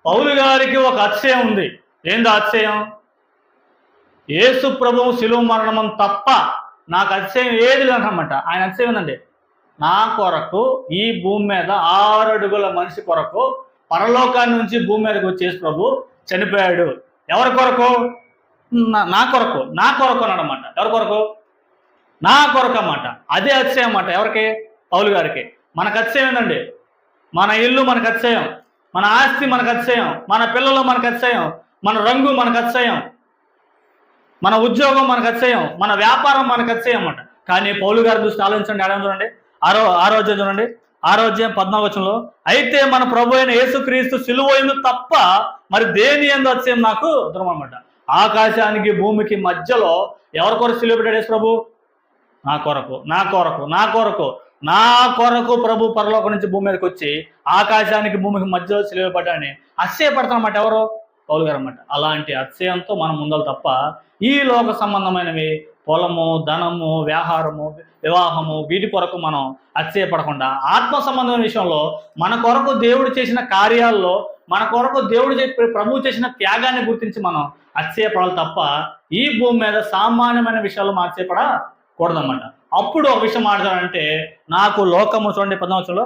పౌలు గారికి ఒక అతిశయం ఉంది. ఏంది అతిశయం? యేసు ప్రభువు శిలువ మరణం తప్ప నాకు అతిశయం ఏది లేదన్నమాట. ఆయన అతిశయం ఏందండి, నా కొరకు ఈ భూమి మీద 6 అడుగుల మనిషి కొరకు పరలోకాన్ని నుంచి భూమి మీదకి వచ్చేసి ప్రభు చనిపోయాడు. ఎవరి కొరకు? నా కొరకు అన్నమాట. ఎవరి కొరకు? నా కొరకు అన్నమాట. అదే అతిశయం అన్నమాట. ఎవరికి? పౌలు గారికి. మనకు అతిశయం ఏందండి, మన ఇల్లు మనకు అతిశయం, మన ఆస్తి మనకు అతిశయం, మన పిల్లలు మనకు అతిశయం, మన రంగు మనకు అతిశయం, మన ఉద్యోగం మనకు అతిశయం, మన వ్యాపారం మనకు అతిశయం అన్నమాట. కానీ పౌలు గారి దృష్టి ఆలోచించండి. ఆడ చూడండి, ఆరోగ్యం చూడండి, 14 అయితే మన ప్రభు అయిన యేసుక్రీస్తు సిలువ యందు తప్ప మరి దేని యందు అతిశయం నాకు దూరం అన్నమాట. ఆకాశానికి భూమికి మధ్యలో ఎవరి కొరకు సిలువ పెట్టాడు యేసు ప్రభు? నా కొరకు ప్రభు పరలోకం నుంచి భూమి మీదకి వచ్చి ఆకాశానికి భూమికి మధ్యలో సిలువ పడ్డాడని అతిశయపడతానమాట. ఎవరు? పౌలు గారు అన్నమాట. అలాంటి అతిశయంతో మనం ఉండాలి తప్ప ఈ లోక సంబంధమైనవి పొలము, ధనము, వివాహము వీటి కొరకు మనం అతిశయపడకుండా ఆత్మ సంబంధమైన విషయంలో మన కొరకు దేవుడు చేసిన కార్యాల్లో, మన కొరకు ప్రభువు చేసిన త్యాగాన్ని గుర్తించి మనం అతిశయపడాలి తప్ప ఈ భూమి మీద సామాన్యమైన విషయాల్లో మనం అతిశయపడకూడదన్నమాట. అప్పుడు ఒక విషయం మాట్లాడాలంటే, నాకు లోకము చూడండి 14